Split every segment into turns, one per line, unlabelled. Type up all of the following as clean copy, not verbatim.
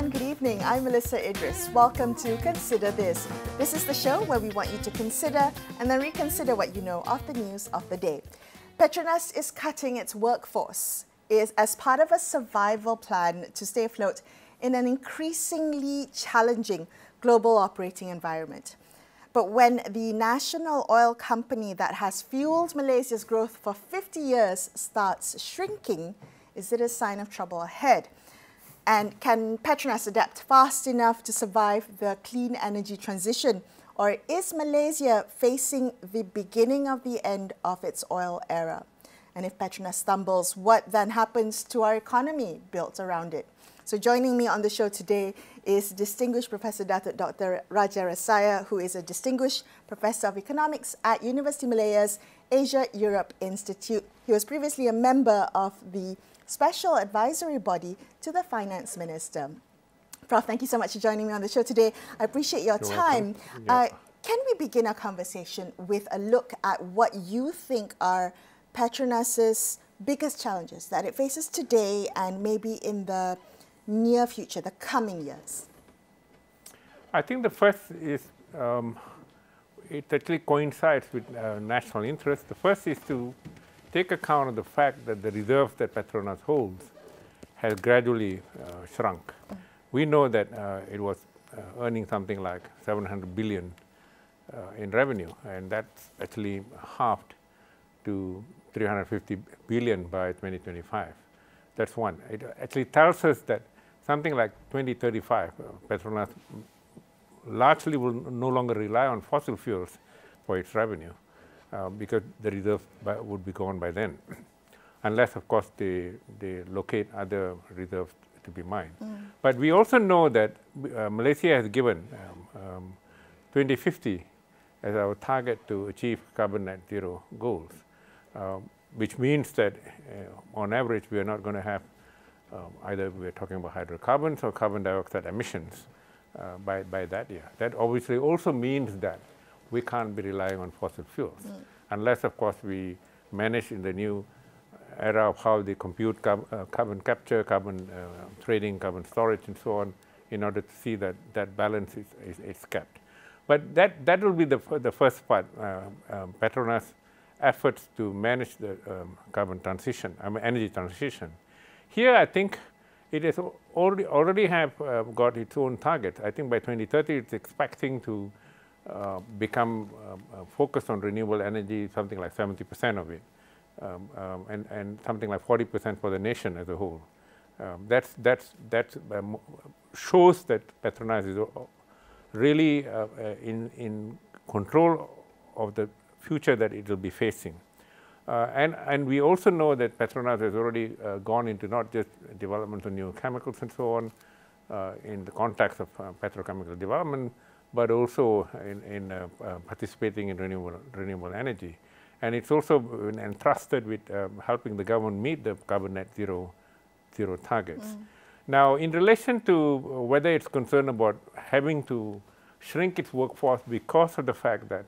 everyone, good evening. I'm Melisa Idris. Welcome to Consider This. This is the show where we want you to consider and then reconsider what you know of the news of the day. Petronas is cutting its workforce as part of a survival plan to stay afloat in an increasingly challenging global operating environment. But when the national oil company that has fueled Malaysia's growth for 50 years starts shrinking, is it a sign of trouble ahead? And can Petronas adapt fast enough to survive the clean energy transition? Or is Malaysia facing the beginning of the end of its oil era? And if Petronas stumbles, what then happens to our economy built around it? So joining me on the show today is distinguished Professor Datuk Dr. Rajah Rasiah, who is a distinguished Professor of Economics at Universiti Malaya's Asia-Europe Institute. He was previously a member of the Special Advisory Body to the Finance Minister. Prof, thank you so much for joining me on the show today. I appreciate your time. Can we begin our conversation with a look at what you think are Petronas's biggest challenges that it faces today and maybe in the near future, the coming years?
I think the first is, it actually coincides with national interest. The first is to take account of the fact that the reserves that Petronas holds has gradually shrunk. We know that it was earning something like 700 billion in revenue, and that's actually halved to 350 billion by 2025. That's one. It actually tells us that something like 2035, Petronas largely will no longer rely on fossil fuels for its revenue. Because the reserve would be gone by then, unless, of course, they locate other reserves to be mined. But we also know that Malaysia has given 2050 as our target to achieve carbon net zero goals, which means that on average we are not going to have either we're talking about hydrocarbons or carbon dioxide emissions by that year. That obviously also means that we can't be relying on fossil fuels, unless, of course, we manage in the new era of how they compute carbon capture, carbon trading, carbon storage, and so on, in order to see that that balance is kept. But that will be the first part, Petronas' efforts to manage the carbon transition, energy transition. Here, I think it has already have got its own target. I think by 2030, it's expecting to become focused on renewable energy, something like 70% of it, and something like 40% for the nation as a whole. That shows that Petronas is really in control of the future that it will be facing. And we also know that Petronas has already gone into not just development of new chemicals and so on, in the context of petrochemical development, but also in participating in renewable energy. And it's also been entrusted with helping the government meet the carbon net zero targets. Now, in relation to whether it's concerned about having to shrink its workforce because of the fact that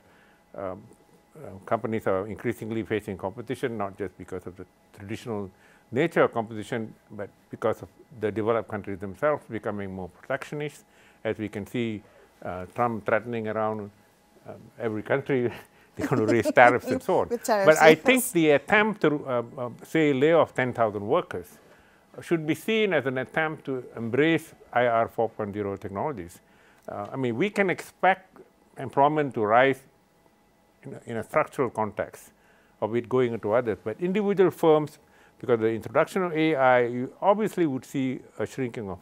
companies are increasingly facing competition, not just because of the traditional nature of competition, but because of the developed countries themselves becoming more protectionist, as we can see Trump threatening around every country, they're going to raise tariffs and so on. But I think the attempt to, say, lay off 10,000 workers should be seen as an attempt to embrace IR 4.0 technologies. I mean, we can expect employment to rise in a structural context of it going into others. But individual firms, because of the introduction of AI, you obviously would see a shrinking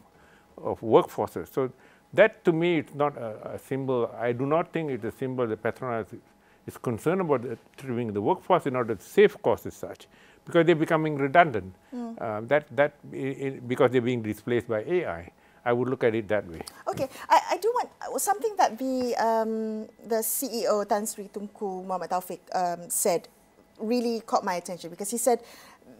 of workforces. So that, to me, it's not a symbol. I do not think it's a symbol that Petronas is concerned about trimming the workforce in order to save costs as such, because they're becoming redundant. Because they're being displaced by AI. I would look at it that way.
Okay, I do want something that the CEO Tan Sri Tunku Muhammad Taufik said really caught my attention, because he said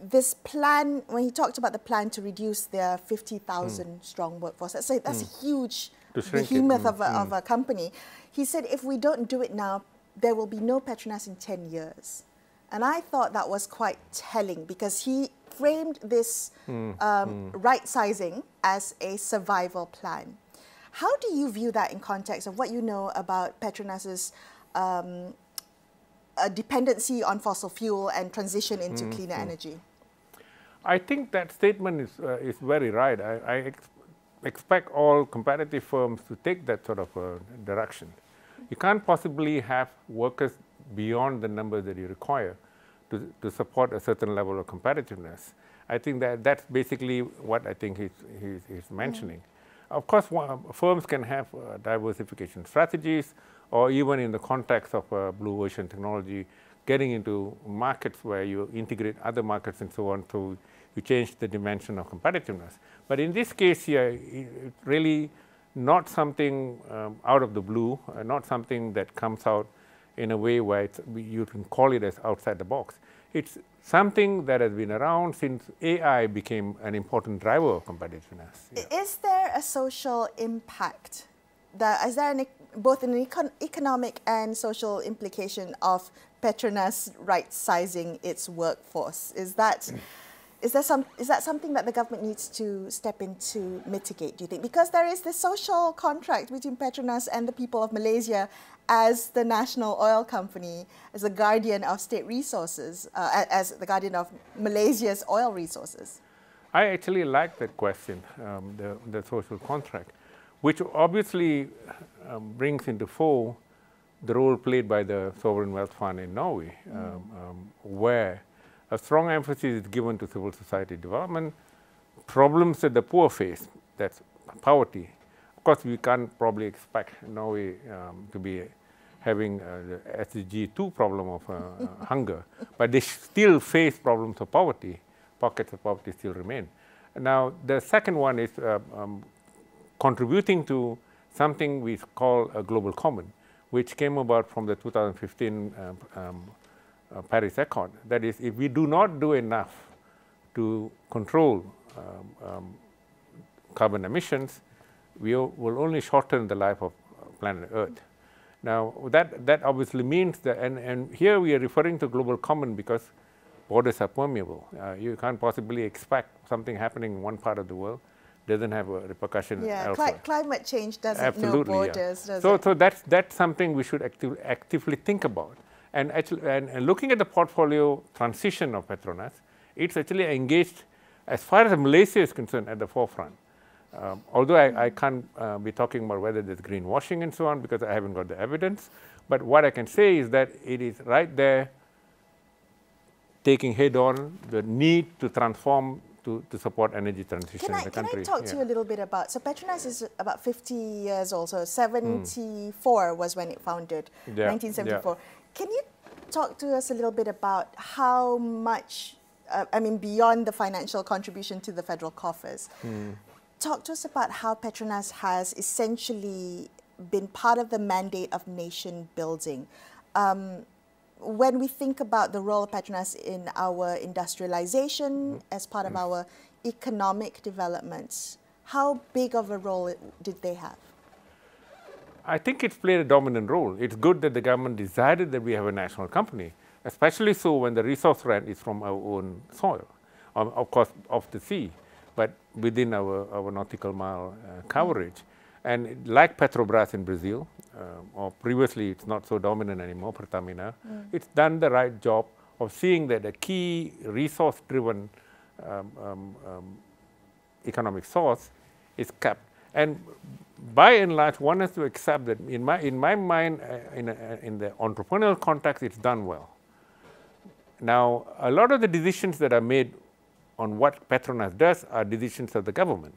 this plan, when he talked about the plan to reduce their 50,000 strong workforce, that's a huge behemoth of a company. He said if we don't do it now, there will be no Petronas in 10 years. And I thought that was quite telling, because he framed this right-sizing as a survival plan. How do you view that in context of what you know about Petronas's dependency on fossil fuel and transition into cleaner energy?
I think that statement is very right. I expect all competitive firms to take that sort of direction. You can't possibly have workers beyond the number that you require to support a certain level of competitiveness. I think that's basically what I think he's mentioning. Of course, firms can have diversification strategies, or even in the context of blue ocean technology, getting into markets where you integrate other markets and so on, so you change the dimension of competitiveness. But in this case here, it's really not something out of the blue, not something that comes out in a way where you can call it as outside the box. It's something that has been around since AI became an important driver of competitiveness. Yeah.
Is there a social impact? Is there both an economic and social implication of Petronas right-sizing its workforce? Is that something that the government needs to step in to mitigate, do you think? Because there is this social contract between Petronas and the people of Malaysia as the national oil company, as the guardian of state resources, as the guardian of Malaysia's oil resources.
I actually like that question, the social contract, which obviously brings into fore the role played by the Sovereign Wealth Fund in Norway, where a strong emphasis is given to civil society development, problems that the poor face, that's poverty. Of course, we can't probably expect Norway to be having the SDG 2 problem of hunger, but they still face problems of poverty. Pockets of poverty still remain. Now, the second one is contributing to something we call a global common, which came about from the 2015 Paris Accord. That is, if we do not do enough to control carbon emissions, we will only shorten the life of planet Earth. Now, that obviously means that, and here we are referring to global common because borders are permeable. You can't possibly expect something happening in one part of the world doesn't have a repercussion elsewhere.
Climate change doesn't know borders, does
it?
So
that's something we should actively think about. And actually, and looking at the portfolio transition of Petronas, it's actually engaged, as far as Malaysia is concerned, at the forefront. Although I can't be talking about whether there's greenwashing and so on, because I haven't got the evidence. But what I can say is that it is right there, taking head-on the need to transform to support energy transition in the country.
Can I talk to you a little bit about, so Petronas is about 50 years old, so 74 was when it founded, 1974. Yeah. Can you talk to us a little bit about how much, beyond the financial contribution to the federal coffers, talk to us about how Petronas has essentially been part of the mandate of nation building. When we think about the role of Petronas in our industrialization as part of our economic development, how big of a role did they have?
I think it's played a dominant role. It's good that the government decided that we have a national company, especially so when the resource rent is from our own soil, of course off the sea, but within our nautical mile coverage. And like Petrobras in Brazil, or previously it's not so dominant anymore, Pertamina, it's done the right job of seeing that a key resource-driven economic source is kept. And by and large, one has to accept that in my mind, in the entrepreneurial context, it's done well. Now, a lot of the decisions that are made on what Petronas does are decisions of the government.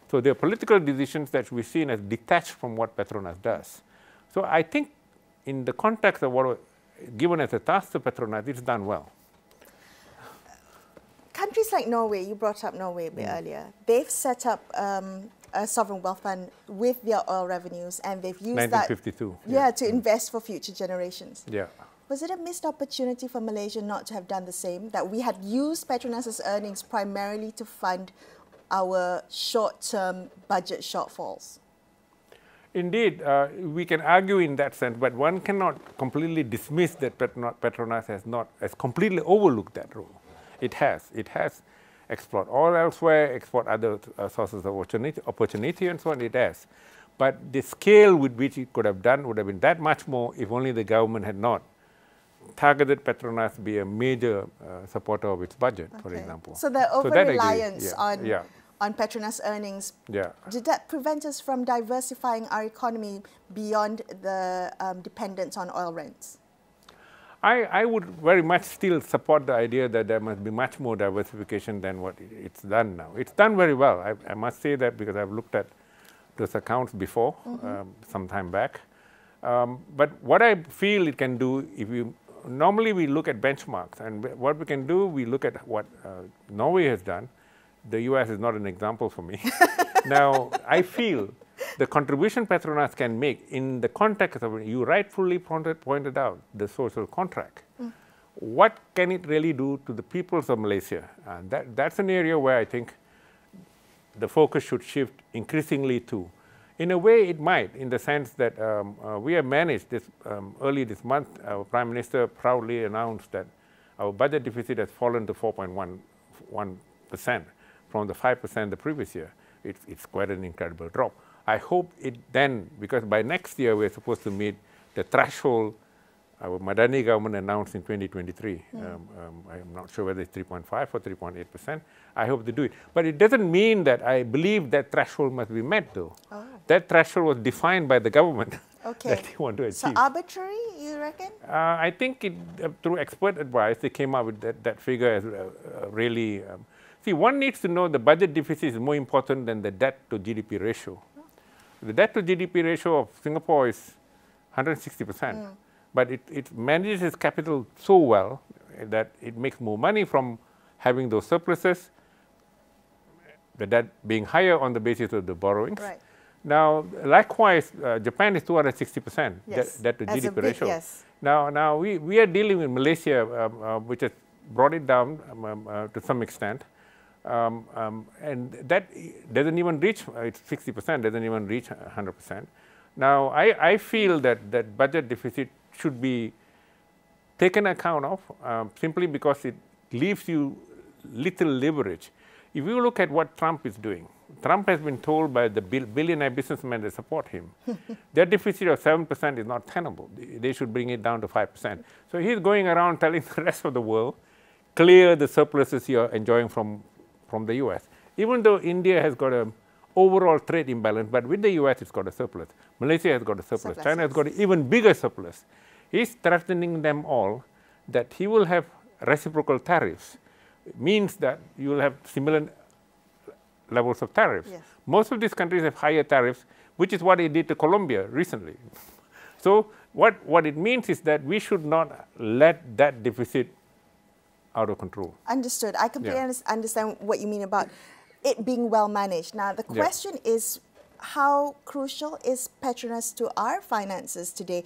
So there are political decisions that we see as detached from what Petronas does. So I think in the context of what was given as a task to Petronas, it's done well.
Countries like Norway, you brought up Norway a bit earlier, they've set up a sovereign wealth fund with their oil revenues, and they've used
1952,
that to invest for future generations.
Yeah.
Was it a missed opportunity for Malaysia not to have done the same, that we had used Petronas's earnings primarily to fund our short-term budget shortfalls?
Indeed, we can argue in that sense, but one cannot completely dismiss that Petronas has completely overlooked that role. It has explored oil elsewhere, export other sources of opportunity and so on, it has. But the scale with which it could have done would have been that much more if only the government had not targeted Petronas to be a major supporter of its budget, for example.
So the over-reliance on Petronas earnings, did that prevent us from diversifying our economy beyond the dependence on oil rents?
I would very much still support the idea that there must be much more diversification than what it's done now. It's done very well. I must say that because I've looked at those accounts before, some time back. But what I feel it can do, normally we look at benchmarks, and what we can do, we look at what Norway has done. The US is not an example for me. Now, I feel the contribution Petronas can make in the context of, you rightfully pointed out, the social contract. What can it really do to the peoples of Malaysia? That's an area where I think the focus should shift increasingly to. In a way, it might, in the sense that we have managed this, early this month, our Prime Minister proudly announced that our budget deficit has fallen to 4.11% from the 5% the previous year. It's quite an incredible drop. I hope it then, because by next year we're supposed to meet the threshold our Madani government announced in 2023. I'm not sure whether it's 3.5 or 3.8%. I hope they do it. But it doesn't mean that I believe that threshold must be met, though. That threshold was defined by the government that they want to achieve.
So arbitrary, you reckon?
I think through expert advice, they came up with that figure as really... see, one needs to know the budget deficit is more important than the debt to GDP ratio. The debt to GDP ratio of Singapore is 160%. But it manages its capital so well that it makes more money from having those surpluses, the debt being higher on the basis of the borrowings. Now, likewise, Japan is 260% debt to GDP ratio. Now we are dealing with Malaysia, which has brought it down to some extent. And that doesn't even reach, it's 60%, doesn't even reach 100%. Now, I feel that budget deficit should be taken account of simply because it leaves you little leverage. If you look at what Trump is doing, Trump has been told by the billionaire businessmen that support him, their deficit of 7% is not tenable. They should bring it down to 5%. So he's going around telling the rest of the world, clear the surpluses you're enjoying from the US. Even though India has got an overall trade imbalance, but with the US it's got a surplus. Malaysia has got a surplus. China has got an even bigger surplus. He's threatening them all that he will have reciprocal tariffs. It means that you will have similar levels of tariffs. Most of these countries have higher tariffs, which is what he did to Colombia recently. So what it means is that we should not let that deficit out of control.
Understood. I completely understand what you mean about it being well managed. Now, the question is, how crucial is Petronas to our finances today?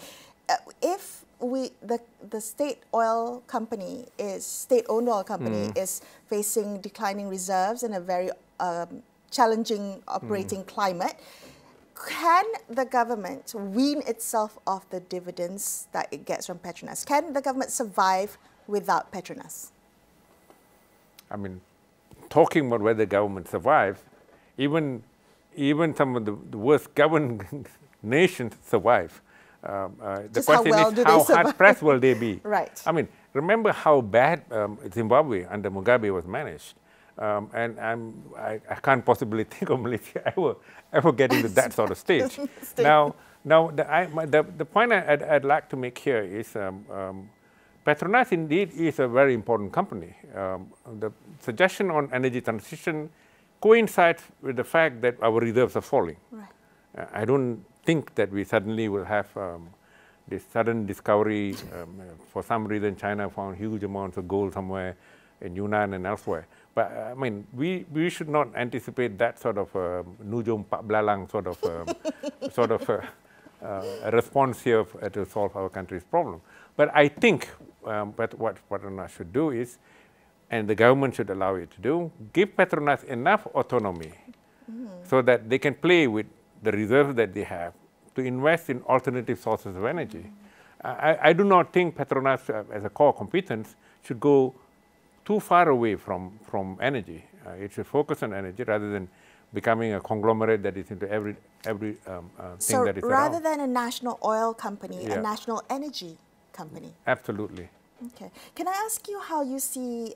If the state-owned oil company is facing declining reserves and a very challenging operating climate, can the government wean itself off the dividends that it gets from Petronas? Can the government survive without Petronas?
I mean, talking about whether the government survives, even some of the worst governed nations survive. The question is how hard-pressed will they be? I mean, remember how bad Zimbabwe under Mugabe was managed. And I can't possibly think of Malaysia ever getting to that sort of stage. Now the point I'd like to make here is Petronas indeed is a very important company. The suggestion on energy transition coincides with the fact that our reserves are falling. I don't think that we suddenly will have this sudden discovery. For some reason, China found huge amounts of gold somewhere in Yunnan and elsewhere. But I mean, we should not anticipate that sort of nujum pak belalang sort of a response here to solve our country's problem. But I think what Petronas should do is, and the government should allow it to do, give Petronas enough autonomy so that they can play with the reserves that they have to invest in alternative sources of energy. I do not think Petronas as a core competence should go too far away from energy. It should focus on energy rather than becoming a conglomerate that is into every thing that is
So rather
around.
than a national oil company,
Yeah.
a national energy company.
Absolutely.
Okay. Can I ask you how you see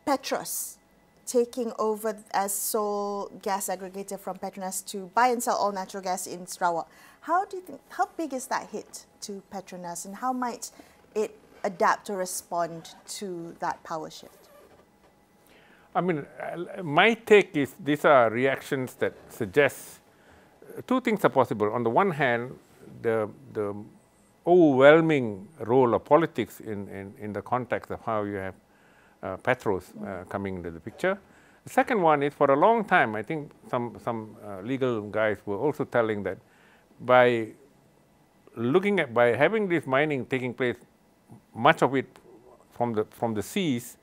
Petros taking over as sole gas aggregator from Petronas to buy and sell all natural gas in Sarawak? How do you think? How big is that hit to Petronas, and how might it adapt or respond to that power shift?
I mean, my take is these are reactions that suggest two things are possible. On the one hand, the overwhelming role of politics in the context of how you have Petros coming into the picture. The second one is, for a long time, I think some legal guys were also telling that by having this mining taking place, much of it from the seas,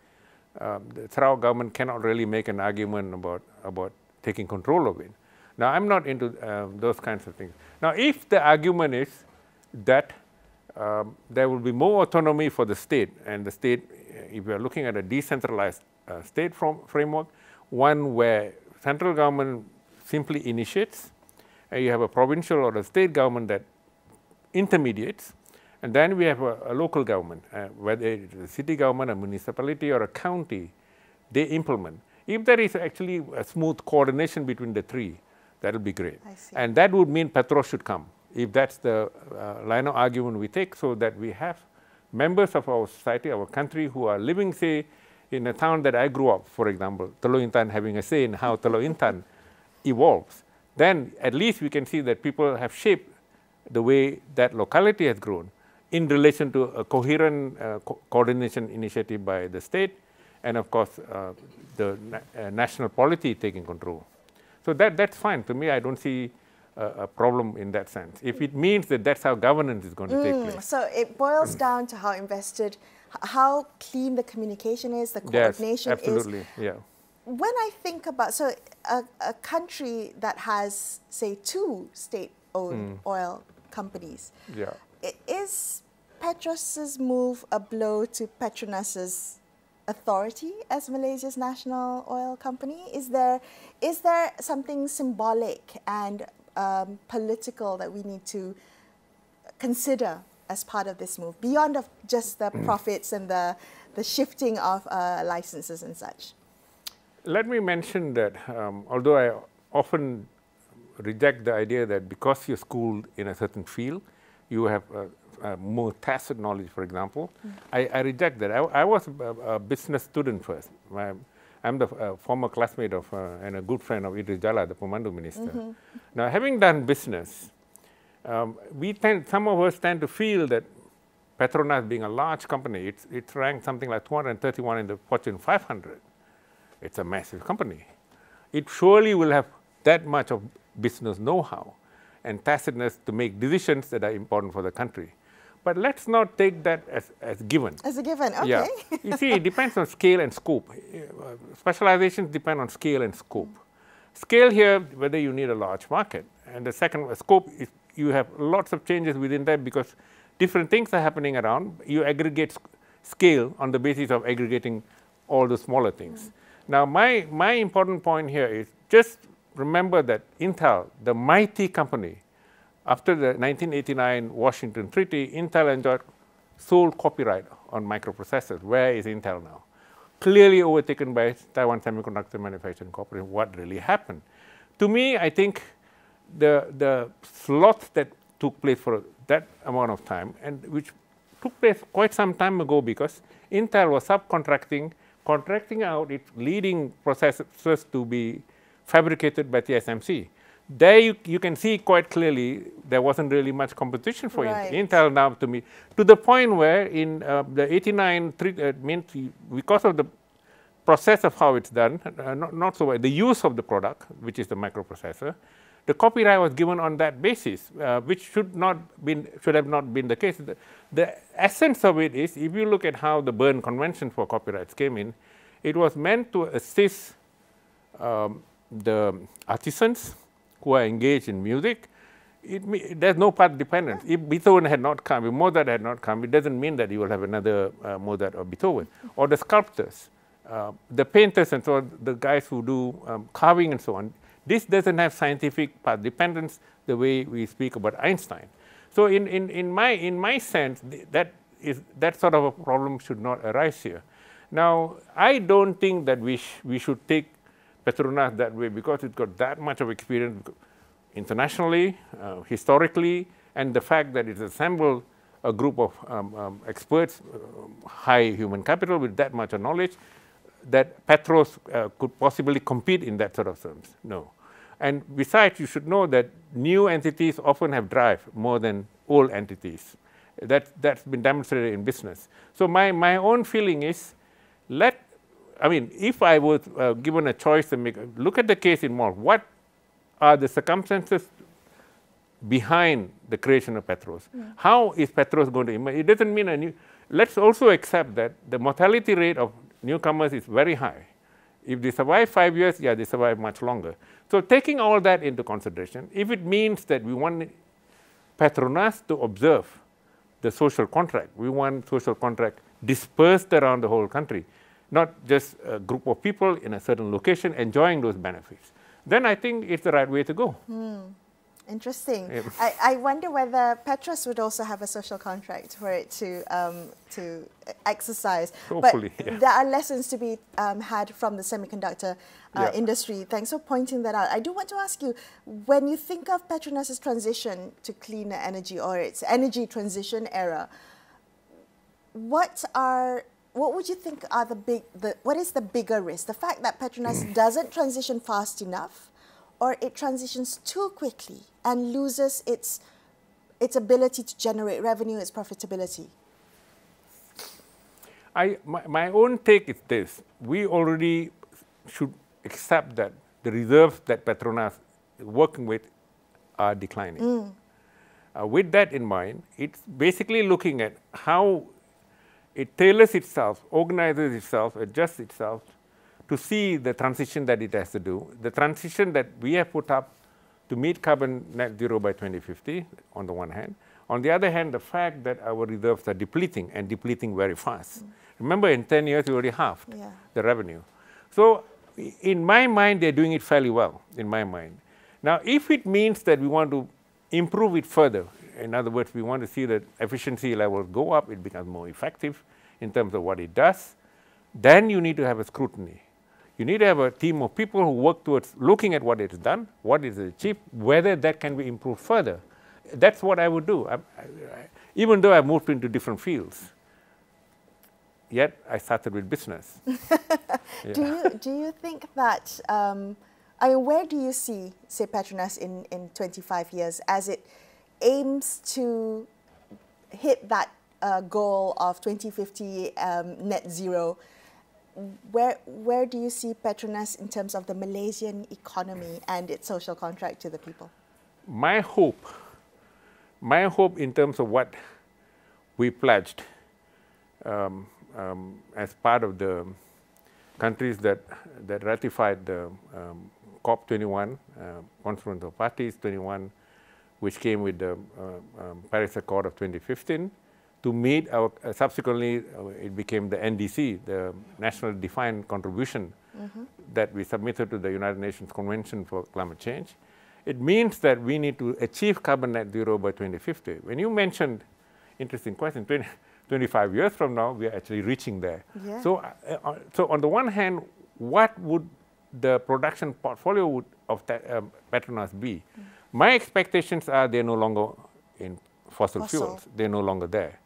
the Sarawak government cannot really make an argument about taking control of it. Now, I'm not into those kinds of things. Now, if the argument is that there will be more autonomy for the state, and the state, if we are looking at a decentralized state framework, one where central government simply initiates, and you have a provincial or a state government that intermediates, and then we have a local government, whether it is a city government, a municipality, or a county, they implement. If there is actually a smooth coordination between the three, that will be great. And that would mean Petros should come, if that's the line of argument we take, so that we have members of our society, our country, who are living, say, in a town that I grew up, for example, Teluk Intan, having a say in how Teluk Intan evolves. Then at least we can see that people have shaped the way that locality has grown in relation to a coherent coordination initiative by the state, and of course the national polity taking control. So that's fine. To me, I don't see a problem in that sense, if it means that that's how governance is going to take place.
So it boils down to how clean the communication is, the coordination
is. Yes, absolutely, yeah.
When I think about, so a country that has, say, 2 state-owned oil companies,
yeah.
Is Petros's move a blow to Petronas's authority as Malaysia's national oil company? Is there something symbolic and political that we need to consider as part of this move, beyond of just the profits and the shifting of licenses and such?
Let me mention that although I often reject the idea that because you're schooled in a certain field, you have more tacit knowledge, for example. I reject that. I was a business student first. I'm the former classmate of and a good friend of Idris, the Pemandu Minister. Now, having done business, some of us tend to feel that Petronas, being a large company, it's ranked something like 231 in the Fortune 500. It's a massive company. It surely will have that much of business know-how and tacitness to make decisions that are important for the country. But let's not take that as given.
As a given, okay.
Yeah. You see, it depends on scale and scope. Specializations depend on scale and scope. Scale here, whether you need a large market. And the second, scope, is you have lots of changes within that because different things are happening around. You aggregate scale on the basis of aggregating all the smaller things. Now, my important point here is just remember that Intel, the mighty company, after the 1989 Washington Treaty, Intel enjoyed sole copyright on microprocessors. Where is Intel now? Clearly overtaken by Taiwan Semiconductor Manufacturing Corporation. What really happened? To me, I think the slots that took place for that amount of time, and which took place quite some time ago because Intel was contracting out its leading processors to be fabricated by TSMC. There you can see quite clearly there wasn't really much competition for Intel now to the point where in the 89, because of the process of how it's done, not so the use of the product, which is the microprocessor, the copyright was given on that basis, which should have not been the case. The essence of it is, if you look at how the Berne Convention for copyrights came in, it was meant to assist the artisans who are engaged in music there's no path dependence. If Beethoven had not come, if Mozart had not come, it doesn't mean that you will have another Mozart or Beethoven. Or the sculptors, the painters and so on, the guys who do carving and so on. This doesn't have scientific path dependence the way we speak about Einstein. So in my sense, that sort of a problem should not arise here. Now, I don't think that we should take Petronas that way because it's got that much of experience internationally, historically, and the fact that it's assembled a group of experts, high human capital with that much of knowledge, that Petros could possibly compete in that sort of terms. No. And besides, you should know that new entities often have drive more than old entities. That's been demonstrated in business. So my own feeling is, if I was given a choice to look at the case in more, what are the circumstances behind the creation of Petros? How is Petros going to emerge? It doesn't mean let's also accept that the mortality rate of newcomers is very high. If they survive 5 years, yeah, they survive much longer. So taking all that into consideration, if it means that we want Petronas to observe the social contract, we want social contract dispersed around the whole country, not just a group of people in a certain location enjoying those benefits, then I think it's the right way to go.
Interesting. Yeah. I wonder whether Petros would also have a social contract for it to exercise.
Hopefully,
but
yeah.
There are lessons to be had from the semiconductor industry. Thanks for pointing that out. I do want to ask you, when you think of Petronas' transition to cleaner energy or its energy transition era, what would you think are what is the bigger risk? The fact that Petronas doesn't transition fast enough, or it transitions too quickly and loses its ability to generate revenue, its profitability?
My own take is this. We already should accept that the reserves that Petronas is working with are declining. With that in mind, it's basically looking at how it tailors itself, organizes itself, adjusts itself to see the transition that it has to do, the transition that we have put up to meet carbon net zero by 2050, on the one hand. On the other hand, the fact that our reserves are depleting and depleting very fast. Remember, in 10 years, we already halved the revenue. So in my mind, they're doing it fairly well, in my mind. Now, if it means that we want to improve it further, in other words, we want to see that efficiency levels go up, it becomes more effective in terms of what it does, then you need to have a scrutiny. You need to have a team of people who work towards looking at what it's done, what is achieved, whether that can be improved further. That's what I would do, even though I've moved into different fields. Yet I started with business.
Do you think that, where do you see, say, Petronas in 25 years as it aims to hit that goal of 2050 net zero? Where do you see Petronas in terms of the Malaysian economy and its social contract to the people?
My hope in terms of what we pledged as part of the countries that ratified the COP21, Conference of Parties 21, which came with the Paris Accord of 2015, to meet our, subsequently it became the NDC, the National Defined Contribution that we submitted to the United Nations Convention for Climate Change. It means that we need to achieve carbon net zero by 2050. When you mentioned, interesting question, 25 years from now, we are actually reaching there. Yeah. So on the one hand, what would the production portfolio of Petronas be? My expectations are they're no longer in fossil fuels. They're no longer there.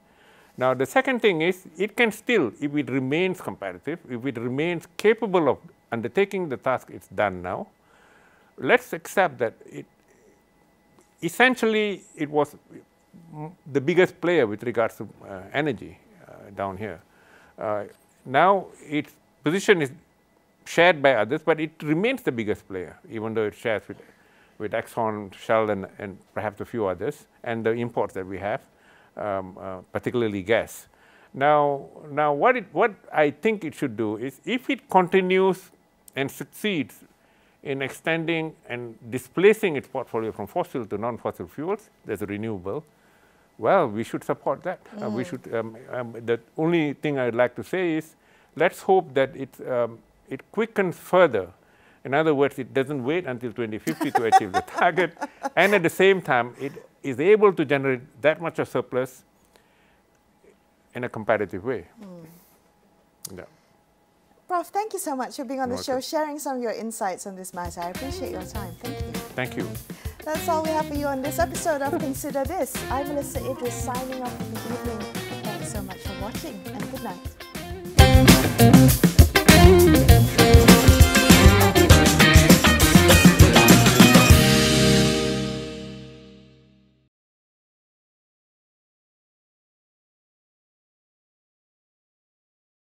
Now, the second thing is, it can still, if it remains competitive, if it remains capable of undertaking the task it's done now, let's accept that essentially it was the biggest player with regards to energy down here. Now, its position is shared by others, but it remains the biggest player, even though it shares with Exxon, Shell, and perhaps a few others, and the imports that we have. Particularly gas. Now what I think it should do is, if it continues and succeeds in extending and displacing its portfolio from fossil to non-fossil fuels, there's a renewable. Well, we should support that. We should. The only thing I'd like to say is, let's hope that it quickens further. In other words, it doesn't wait until 2050 to achieve the target, and at the same time, it is able to generate that much of surplus in a competitive way. Yeah.
Prof, thank you so much for being on the show, sharing some of your insights on this matter. I appreciate your time. Thank you.
Thank you.
That's all we have for you on this episode of Consider This. I'm Melisa Idris, signing off for the evening. Thanks so much for watching, and good night.